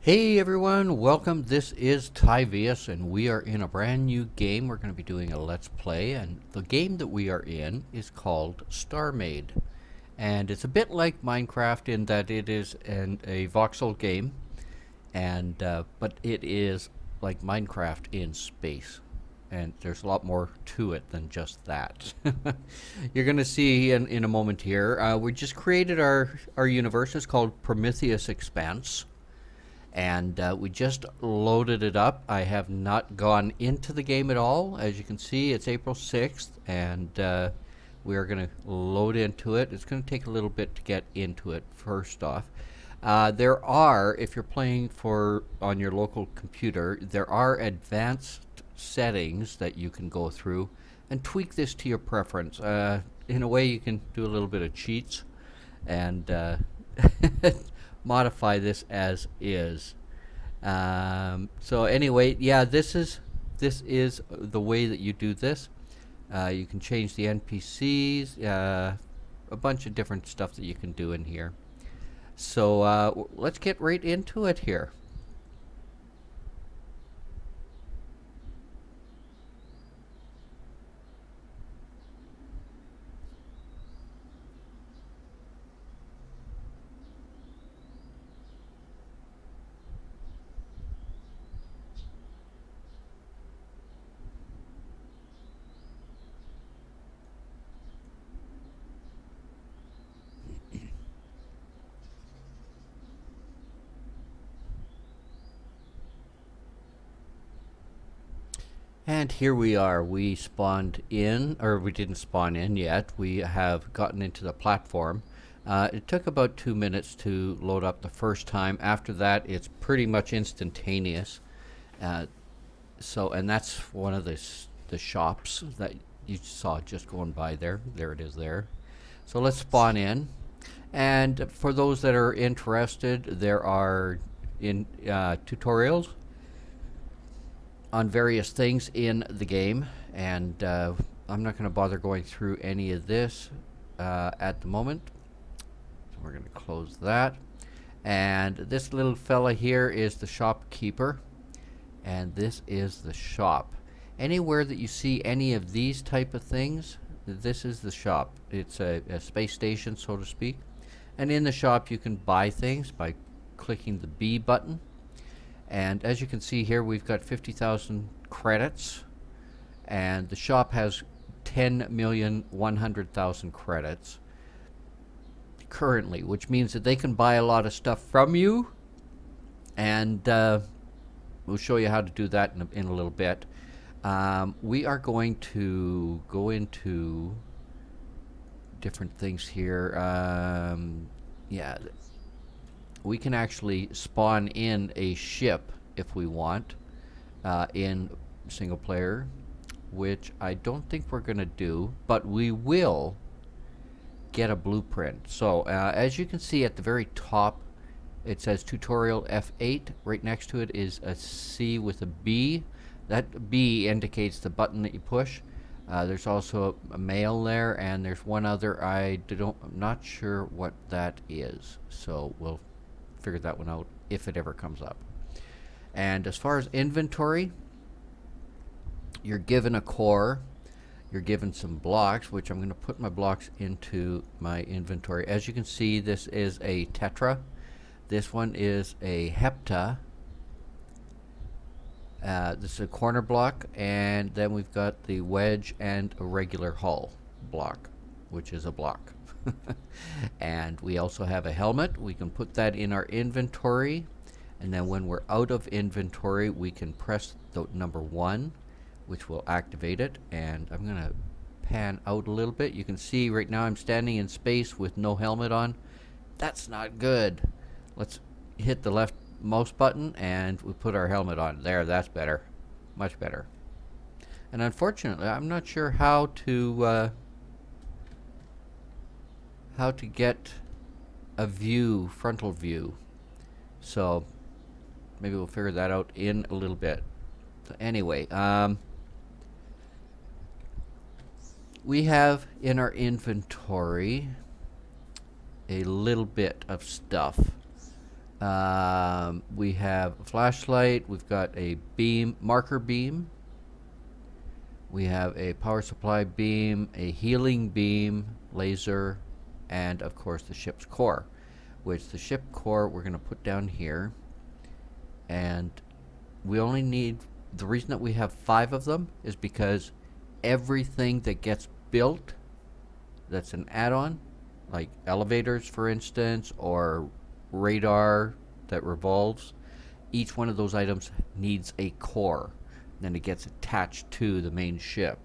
Hey everyone, welcome. This is Tyvius and we are in a brand new game. We're going to be doing a Let's Play, and the game that we are in is called StarMade. And it's a bit like Minecraft in that it is a voxel game, and but it is like Minecraft in space. And there's a lot more to it than just that. You're going to see in a moment here. We just created our universe. It's called Prometheus Expanse. And we just loaded it up. I have not gone into the game at all. As you can see, it's April 6th, and we are going to load into it. It's going to take a little bit to get into it first off. There are, if you're playing on your local computer, there are advanced settings that you can go through and tweak this to your preference. In a way, you can do a little bit of cheats and modify this as is. So anyway, yeah, this is the way that you do this. You can change the NPCs, a bunch of different stuff that you can do in here. So let's get right into it here. And here we are. We spawned in, or we didn't spawn in yet. We have gotten into the platform. It took about 2 minutes to load up the first time. After that, it's pretty much instantaneous. And that's one of the shops that you saw just going by there. There it is there. So let's spawn in. And for those that are interested, there are tutorials on various things in the game, and I'm not going to bother going through any of this at the moment. So we're going to close that. And this little fella here is the shopkeeper, and this is the shop. Anywhere that you see any of these type of things, this is the shop. It's a space station, so to speak. And in the shop you can buy things by clicking the B button. And as you can see here, we've got 50,000 credits, and the shop has 10,100,000 credits currently, which means that they can buy a lot of stuff from you, and we'll show you how to do that in a little bit. We are going to go into different things here. Yeah. We can actually spawn in a ship if we want in single player, which I don't think we're going to do, but we will get a blueprint. So as you can see at the very top, it says tutorial F8. Right next to it is a C with a B. That B indicates the button that you push. There's also a mail there, and there's one other. I'm not sure what that is, so we'll figure that one out if it ever comes up. And as far as inventory, you're given a core, you're given some blocks, which I'm going to put my blocks into my inventory. As you can see, this is a tetra, this one is a hepta, this is a corner block, and then we've got the wedge and a regular hull block, which is a block. And we also have a helmet. We can put that in our inventory, and then when we're out of inventory we can press the number 1, which will activate it. And I'm gonna pan out a little bit. You can see right now I'm standing in space with no helmet on. That's not good. Let's hit the left mouse button and we put our helmet on. There, that's better, much better. And unfortunately I'm not sure how to get a view, frontal view. So maybe we'll figure that out in a little bit. So anyway, we have in our inventory a little bit of stuff. We have a flashlight. We've got a beam, marker beam. We have a power supply beam, a healing beam, laser, and of course the ship's core, which the ship core we're going to put down here. And we only need, the reason that we have 5 of them is because everything that gets built that's an add-on, like elevators for instance, or radar that revolves, each one of those items needs a core. Then it gets attached to the main ship,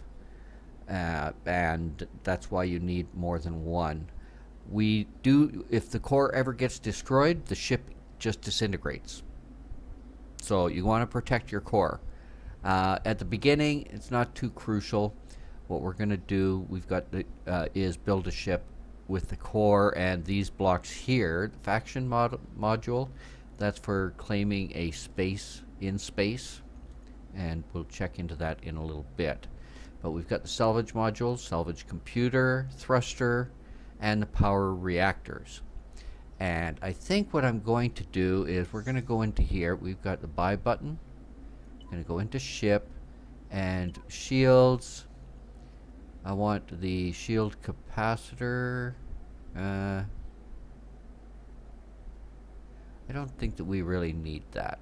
and that's why you need more than one. We do, if the core ever gets destroyed, the ship just disintegrates. So you want to protect your core. At the beginning, it's not too crucial. What we're going to do, we've got the, is build a ship with the core and these blocks here. The faction module, that's for claiming a space in space, and we'll check into that in a little bit. But we've got the salvage modules, salvage computer, thruster, and the power reactors. And I think what I'm going to do is we're going to go into here. We've got the buy button. I'm going to go into ship and shields. I want the shield capacitor. I don't think that we really need that.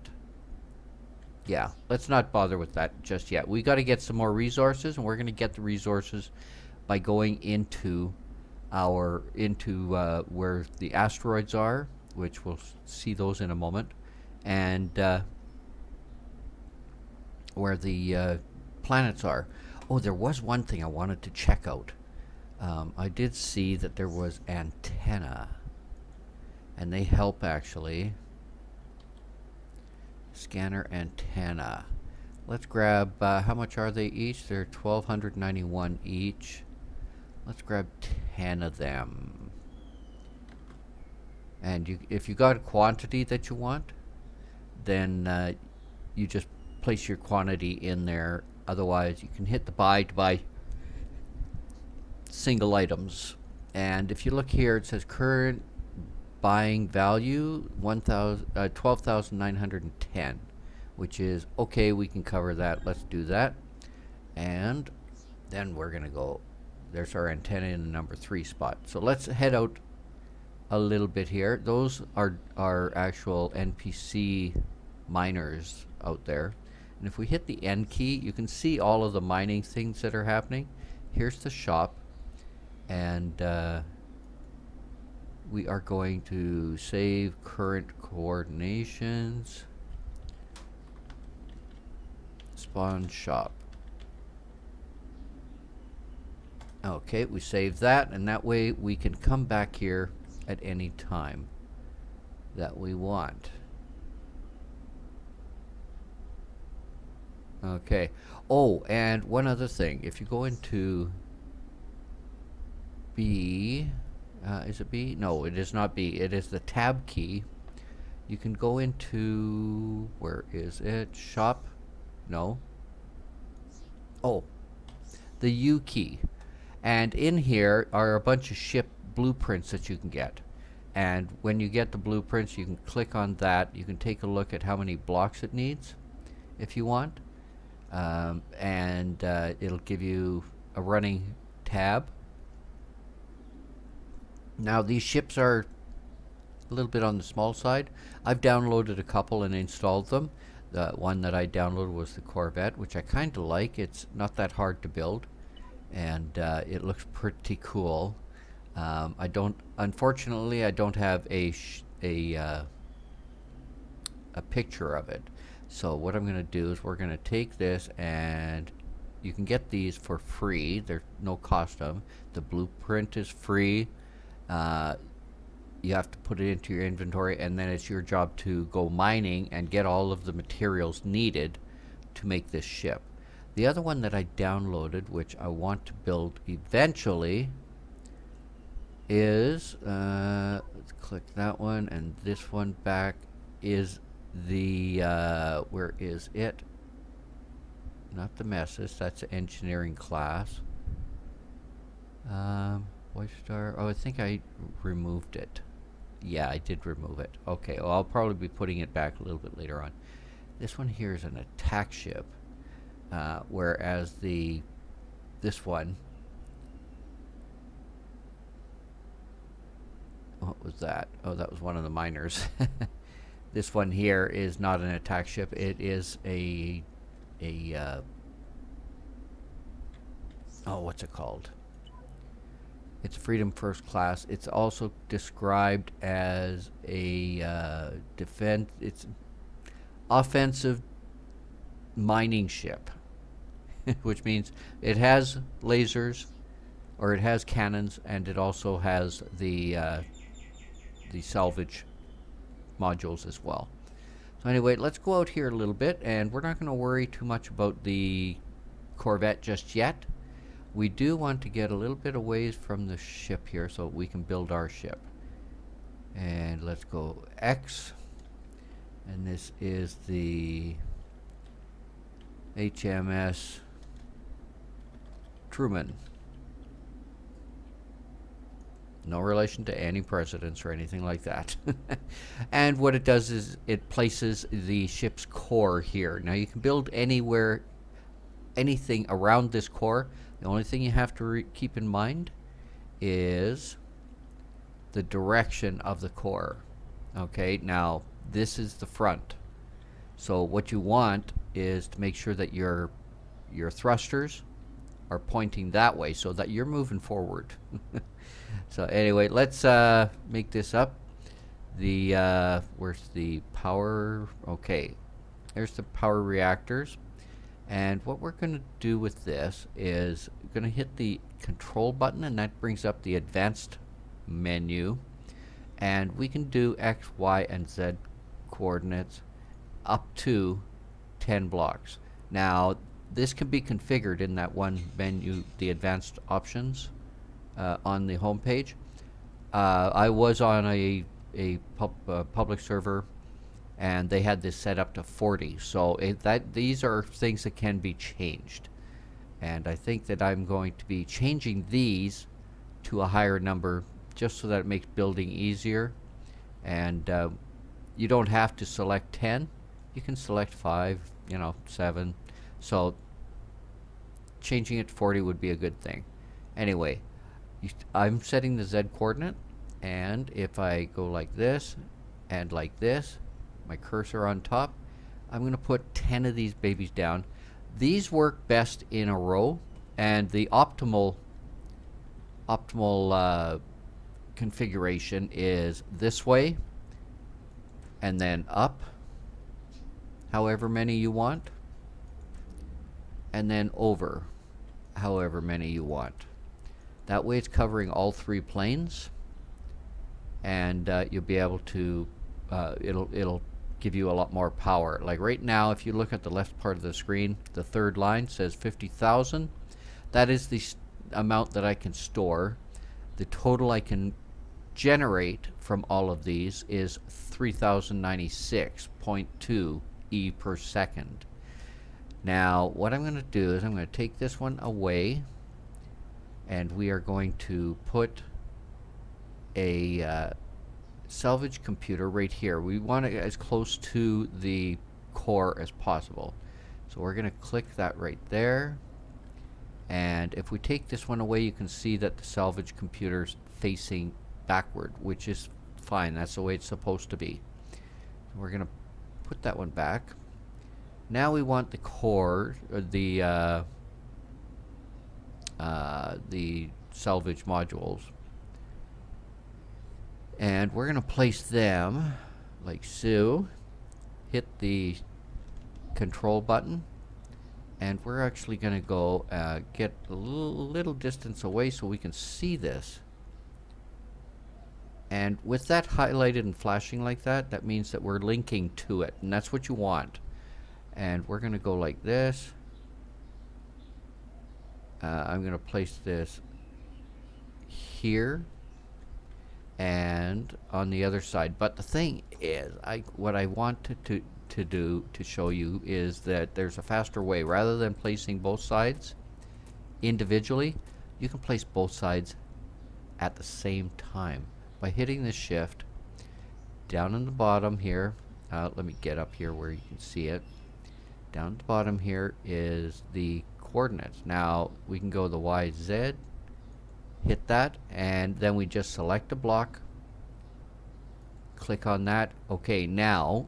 Yeah, let's not bother with that just yet. We got to get some more resources, and we're going to get the resources by going into our where the asteroids are, which we'll see those in a moment, and where the planets are. Oh, there was one thing I wanted to check out. I did see that there was antenna, and they help actually. Scanner antenna. Let's grab, how much are they each? They're 1,291 each. Let's grab 10 of them. And if you got a quantity that you want, then you just place your quantity in there. Otherwise, you can hit the buy to buy single items. And if you look here, it says current buying value 12,910, which is okay. We can cover that. Let's do that. And then we're going to go. There's our antenna in the number 3 spot. So let's head out a little bit here. Those are our actual NPC miners out there. And if we hit the N key, you can see all of the mining things that are happening. Here's the shop. And we are going to save current coordinations. Spawn shop. Okay, we save that, and that way we can come back here at any time that we want. Okay. Oh, and one other thing. If you go into B, is it B? No, it is not B. It is the tab key. You can go into, where is it? Shop? No. Oh, the U key. And in here are a bunch of ship blueprints that you can get. And when you get the blueprints, you can click on that. You can take a look at how many blocks it needs if you want. And it'll give you a running tab. Now these ships are a little bit on the small side. I've downloaded a couple and installed them. The one that I downloaded was the Corvette, which I kind of like. It's not that hard to build, and it looks pretty cool. Unfortunately, I don't have a picture of it. So what I'm going to do is we're going to take this, and you can get these for free. There's no cost of them. The blueprint is free. You have to put it into your inventory, and then it's your job to go mining and get all of the materials needed to make this ship. The other one that I downloaded, which I want to build eventually, is let's click that one, and this one back is the where is it? Not the Messes, that's the engineering class. White Star. Oh, I think I removed it. Yeah, I did remove it. Okay, well, I'll probably be putting it back a little bit later on. This one here is an attack ship, whereas this one, what was that? Oh, that was one of the miners. This one here is not an attack ship. It is a oh, what's it called? It's Freedom First Class. It's also described as a defense. It's offensive mining ship, which means it has lasers, or it has cannons, and it also has the salvage modules as well. So anyway, let's go out here a little bit, and we're not going to worry too much about the Corvette just yet. We do want to get a little bit away from the ship here so we can build our ship. And let's go X, and this is the HMS Truman. No relation to any presidents or anything like that. And what it does is it places the ship's core here. Now you can build anywhere, anything around this core. The only thing you have to keep in mind is the direction of the core. Okay, now this is the front. So what you want is to make sure that your thrusters are pointing that way so that you're moving forward. So anyway, let's make this up. The where's the power? Okay, there's the power reactors. And what we're going to do with this is going to hit the control button, and that brings up the advanced menu. And we can do X, Y, and Z coordinates up to 10 blocks. Now, this can be configured in that one menu, the advanced options on the home page. I was on a public server, and they had this set up to 40. So these are things that can be changed. And I think that I'm going to be changing these to a higher number just so that it makes building easier. And you don't have to select 10. You can select 5, 7. So changing it to 40 would be a good thing. Anyway, I'm setting the Z coordinate, and if I go like this and like this, my cursor on top, I'm going to put 10 of these babies down. These work best in a row, and the optimal configuration is this way, and then up, however many you want, and then over, however many you want. That way it's covering all 3 planes, and you'll be able to, it'll give you a lot more power. Like right now, if you look at the left part of the screen, the third line says 50,000. That is the amount that I can store. The total I can generate from all of these is 3096.2 E per second. Now, what I'm going to do is I'm going to take this one away, and we are going to put a salvage computer right here. We want it as close to the core as possible. So we're going to click that right there. And if we take this one away, you can see that the salvage computer's facing backward, which is fine. That's the way it's supposed to be. So we're going to put that one back. Now we want the core, the salvage modules. And we're going to place them like so. Hit the control button, and we're actually going to go get a little distance away so we can see this. And with that highlighted and flashing like that, that means that we're linking to it, and that's what you want. And we're going to go like this. I'm going to place this here and on the other side. But the thing is, what I wanted to do to show you is that there's a faster way. Rather than placing both sides individually, you can place both sides at the same time by hitting the shift down in the bottom here, let me get up here where you can see it. Down at the bottom here is the coordinates. Now we can go the Y, Z, hit that, and then we just select a block, click on that. Okay, now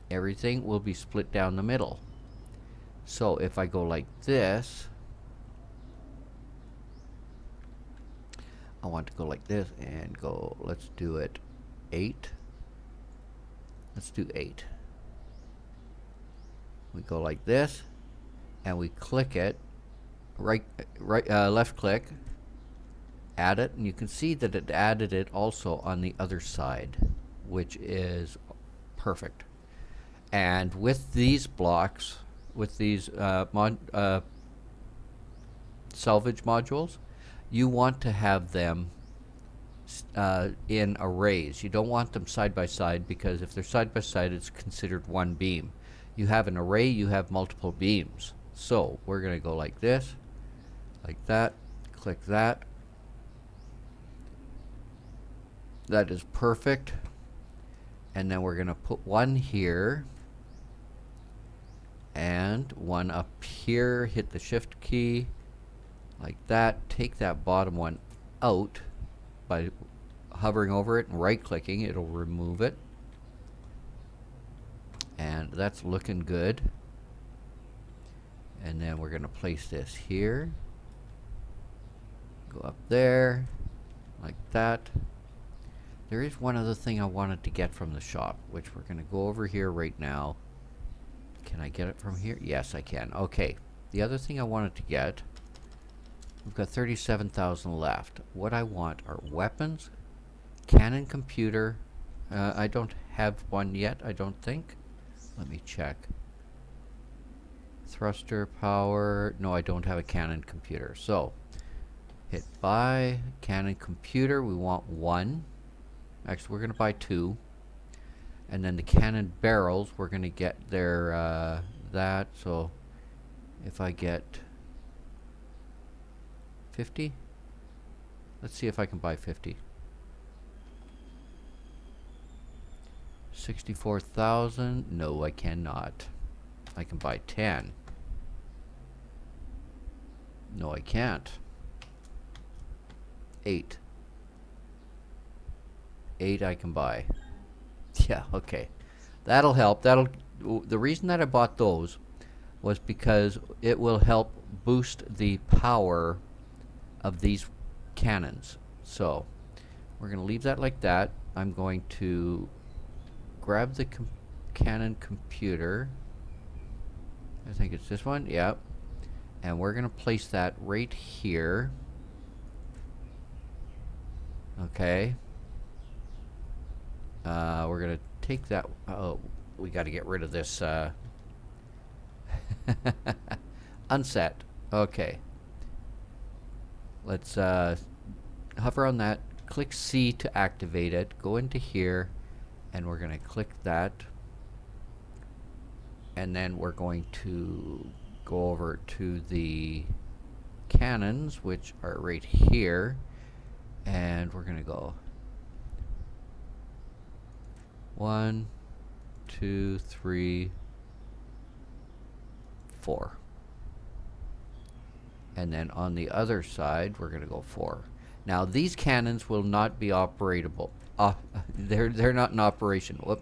everything will be split down the middle. So if I go like this, I want to go like this and go, let's do it 8. Let's do 8. We go like this, and we click it, left click, add it, and you can see that it added it also on the other side, which is perfect. And with these blocks, with these salvage modules, you want to have them in arrays. You don't want them side by side, because if they're side by side, it's considered one beam. You have an array, you have multiple beams. So we're going to go like this, like that, click that. That is perfect. And then we're going to put one here and one up here. Hit the shift key like that. Take that bottom one out by hovering over it and right clicking. It'll remove it. And that's looking good. And then we're going to place this here. Go up there like that. There is one other thing I wanted to get from the shop, which we're going to go over here right now. Can I get it from here? Yes, I can. Okay. The other thing I wanted to get, we've got 37,000 left. What I want are weapons, cannon computer. I don't have one yet, I don't think. Let me check. Thruster power. No, I don't have a cannon computer. So, hit buy, cannon computer. We want 1. Actually, we're going to buy 2. And then the cannon barrels, we're going to get their, that. So, if I get 50. Let's see if I can buy 50. 64,000. No, I cannot. I can buy 10. No, I can't. 8. 8 I can buy. Yeah, okay. That'll help. The reason that I bought those was because it will help boost the power of these cannons. So, we're going to leave that like that. I'm going to grab the cannon computer. I think it's this one. Yep. And we're going to place that right here. Okay. We're going to take that. Oh, we got to get rid of this. Unset. Okay. Let's hover on that. Click C to activate it. Go into here. And we're going to click that. And then we're going to go over to the cannons, which are right here. And we're going to go 1, 2, 3, 4. And then on the other side, we're going to go 4. Now, these cannons will not be operatable. They're not in operation. Whoop.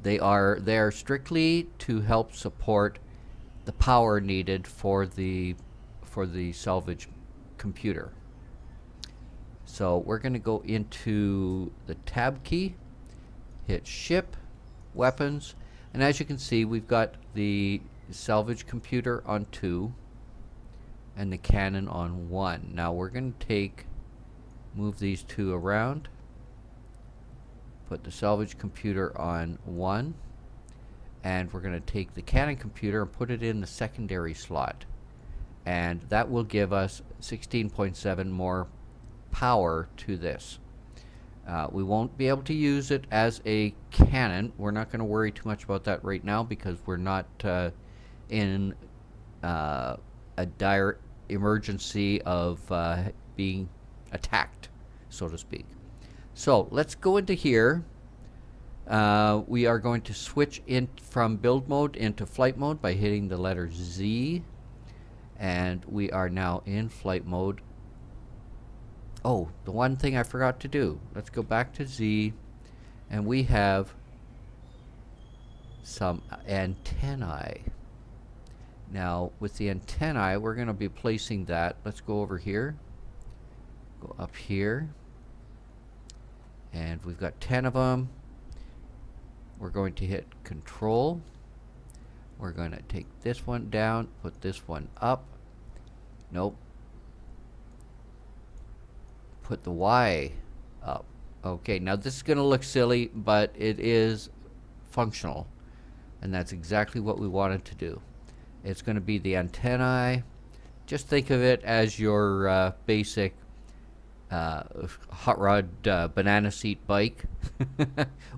They are strictly to help support the power needed for the salvage computer. So we're going to go into the tab key, hit ship, weapons, and as you can see, we've got the salvage computer on 2 and the cannon on 1. Now we're going to move these 2 around. Put the salvage computer on 1, and we're going to take the cannon computer and put it in the secondary slot, and that will give us 16.7 more power to this. We won't be able to use it as a cannon. We're not going to worry too much about that right now because we're not in a dire emergency of being attacked, so to speak. So let's go into here. We are going to switch in from build mode into flight mode by hitting the letter Z. And we are now in flight mode. Oh, the one thing I forgot to do. Let's go back to Z. And we have some antennae. Now, with the antennae, we're going to be placing that. Let's go over here. Go up here. And we've got 10 of them. We're going to hit Control. We're going to take this one down, put this one up. Nope. Put the Y up. Okay, now this is going to look silly, but it is functional. And that's exactly what we wanted to do. It's going to be the antennae. Just think of it as your basic hot rod banana seat bike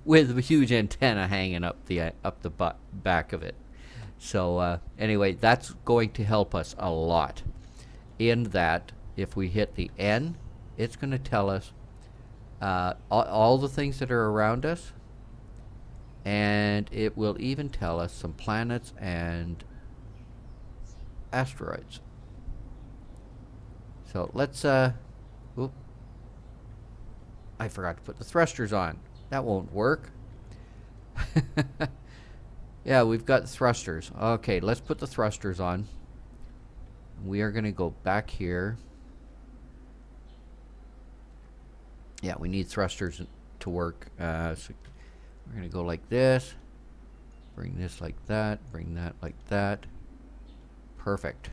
with a huge antenna hanging up the back of it. So anyway, that's going to help us a lot. In that, if we hit the N, it's going to tell us all the things that are around us, and it will even tell us some planets and asteroids. So let's oop, I forgot to put the thrusters on. That won't work. Yeah, we've got thrusters. Okay, let's put the thrusters on. We are going to go back here. Yeah, we need thrusters to work. So we're going to go like this. Bring this like that. Bring that like that. Perfect.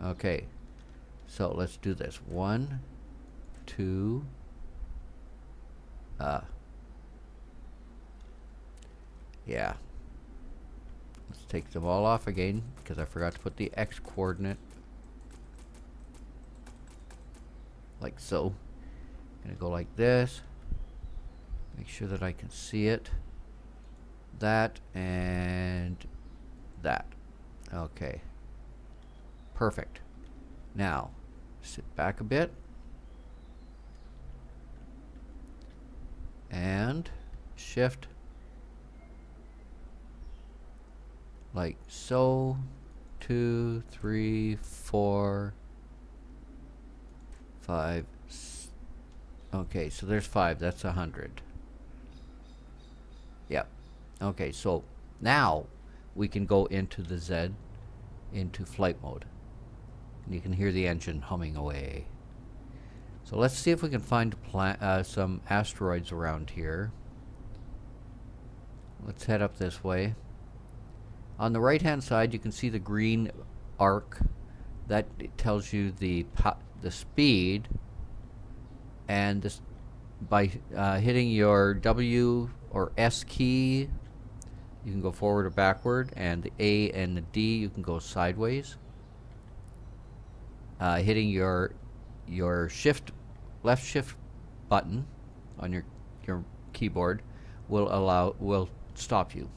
Okay. So let's do this. 1, 2. Yeah. Let's take them all off again because I forgot to put the X coordinate. Like so. Gonna go like this. Make sure that I can see it. That and that. Okay. Perfect. Now, sit back a bit. And shift. Like so. 2, 3, 4, 5. Okay, so there's 5. That's 100. Yep. Okay, so now we can go into the Z, into flight mode. And you can hear the engine humming away. So let's see if we can find some asteroids around here. Let's head up this way. On the right hand side you can see the green arc. That tells you the speed. And this, by hitting your W or S key, you can go forward or backward, and the A and the D, you can go sideways. Hitting your left shift button on your keyboard will stop you.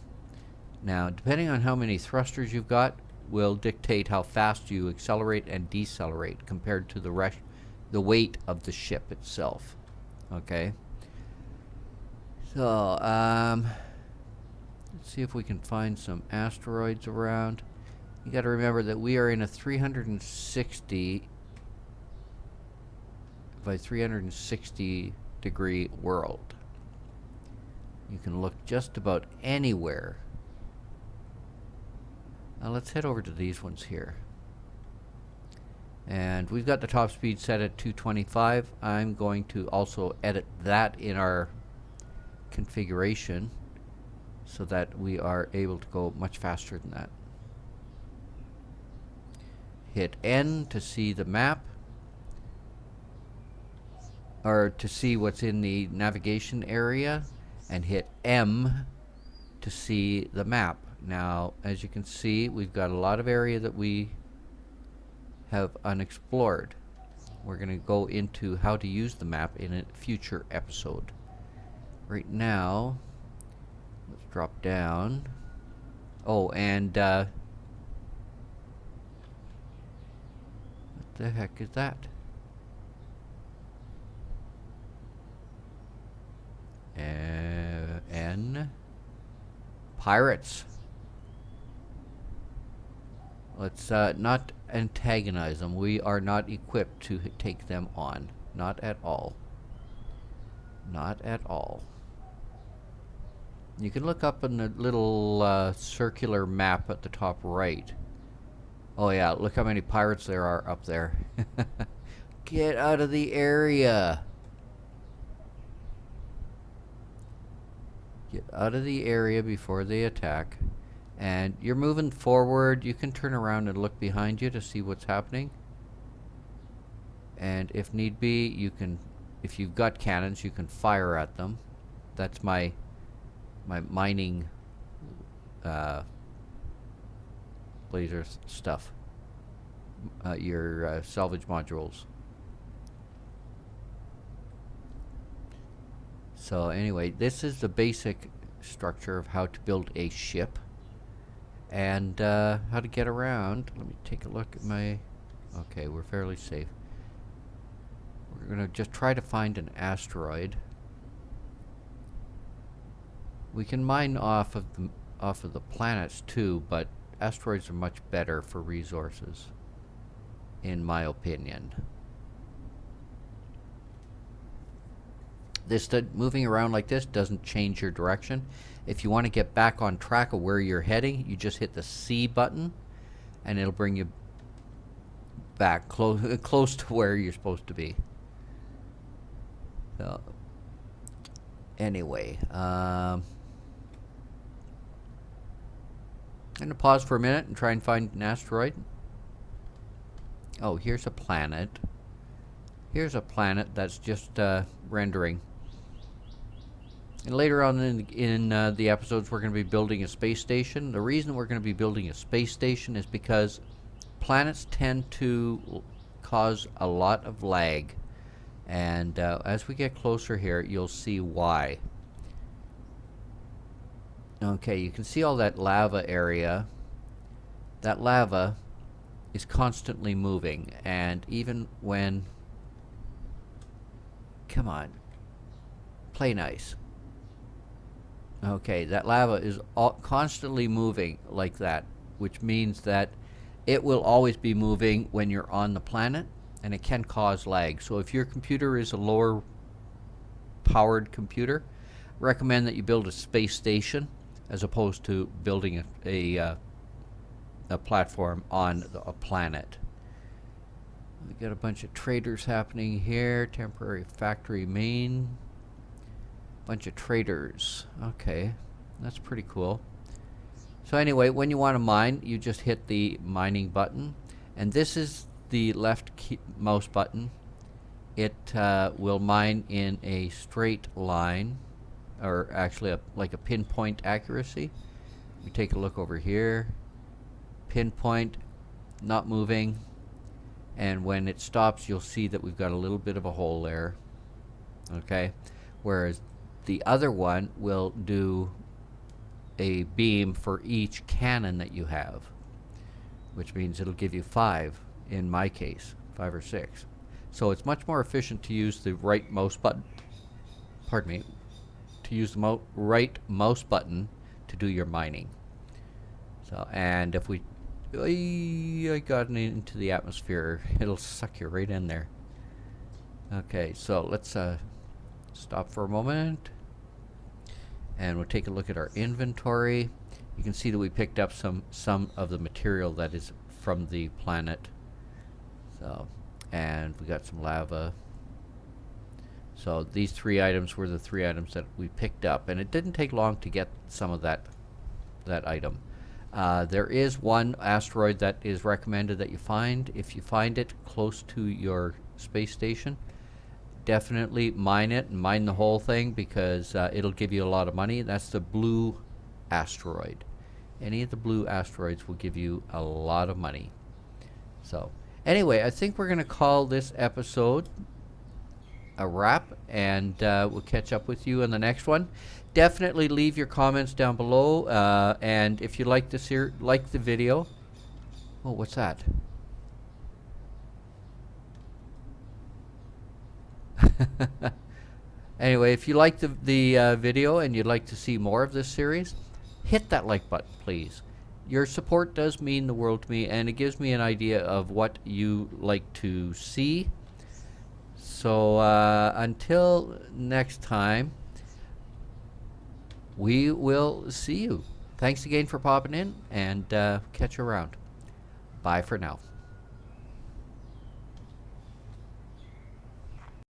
Now, depending on how many thrusters you've got, will dictate how fast you accelerate and decelerate compared to the weight of the ship itself. Okay. So, let's see if we can find some asteroids around. You got to remember that we are in a 360 by 360 degree world. You can look just about anywhere. Now let's head over to these ones here. And we've got the top speed set at 225. I'm going to also edit that in our configuration so that we are able to go much faster than that. Hit N to see the map, or to see what's in the navigation area, and hit M to see the map. Now, as you can see, we've got a lot of area that we have unexplored. We're going to go into how to use the map in a future episode. Right now, let's drop down. Oh, and what the heck is that? N. pirates. Let's not antagonize them. We are not equipped to take them on. Not at all. Not at all. You can look up in the little circular map at the top right. Oh yeah, look how many pirates there are up there. Get out of the area. Get out of the area before they attack. And you're moving forward. You can turn around and look behind you to see what's happening. And if need be, you can, if you've got cannons, you can fire at them. That's my mining laser stuff. Your salvage modules. So anyway, this is the basic structure of how to build a ship and how to get around. Let me take a look at my... Okay, we're fairly safe. We're going to just try to find an asteroid. We can mine off of the planets too, but asteroids are much better for resources, in my opinion. This moving around like this doesn't change your direction. If you want to get back on track of where you're heading, you just hit the C button, and it'll bring you back close to where you're supposed to be. So, anyway, I'm going to pause for a minute and try and find an asteroid. Oh, here's a planet. Here's a planet that's just rendering. And later on in the episodes, we're going to be building a space station. The reason we're going to be building a space station is because planets tend to cause a lot of lag. And as we get closer here, you'll see why. Okay, you can see all that lava area. That lava is constantly moving, and even when... Come on. Play nice. Okay, that lava is constantly moving like that, which means that it will always be moving when you're on the planet, and it can cause lag. So if your computer is a lower powered computer, recommend that you build a space station as opposed to building a platform on a planet. We got a bunch of traders happening here. Temporary factory main. Bunch of traders. Okay, that's pretty cool. So anyway, when you want to mine, you just hit the mining button, and this is the left mouse button. It will mine in a straight line, or actually like a pinpoint accuracy. We take a look over here. Pinpoint, not moving. And when it stops, you'll see that we've got a little bit of a hole there. Okay? Whereas the other one will do a beam for each cannon that you have, which means it'll give you 5, in my case, 5 or 6. So it's much more efficient to use the right mouse button, pardon me, to use the right mouse button to do your mining. So, and if we... I got into the atmosphere. It'll suck you right in there. Okay, so let's stop for a moment. And we'll take a look at our inventory. You can see that we picked up some of the material that is from the planet. So, and we got some lava. So these 3 items were the 3 items that we picked up. And it didn't take long to get some of that item. There is one asteroid that is recommended that you find. If you find it close to your space station, definitely mine it and mine the whole thing, because it'll give you a lot of money. That's the blue asteroid. Any of the blue asteroids will give you a lot of money. So anyway, I think we're going to call this episode a wrap, and we'll catch up with you in the next one. Definitely leave your comments down below, and if you like this here, like the video. Oh, what's that? Anyway, if you like the video and you'd like to see more of this series, hit that like button, please. Your support does mean the world to me, and it gives me an idea of what you like to see. So until next time, we will see you. Thanks again for popping in, and catch you around. Bye for now.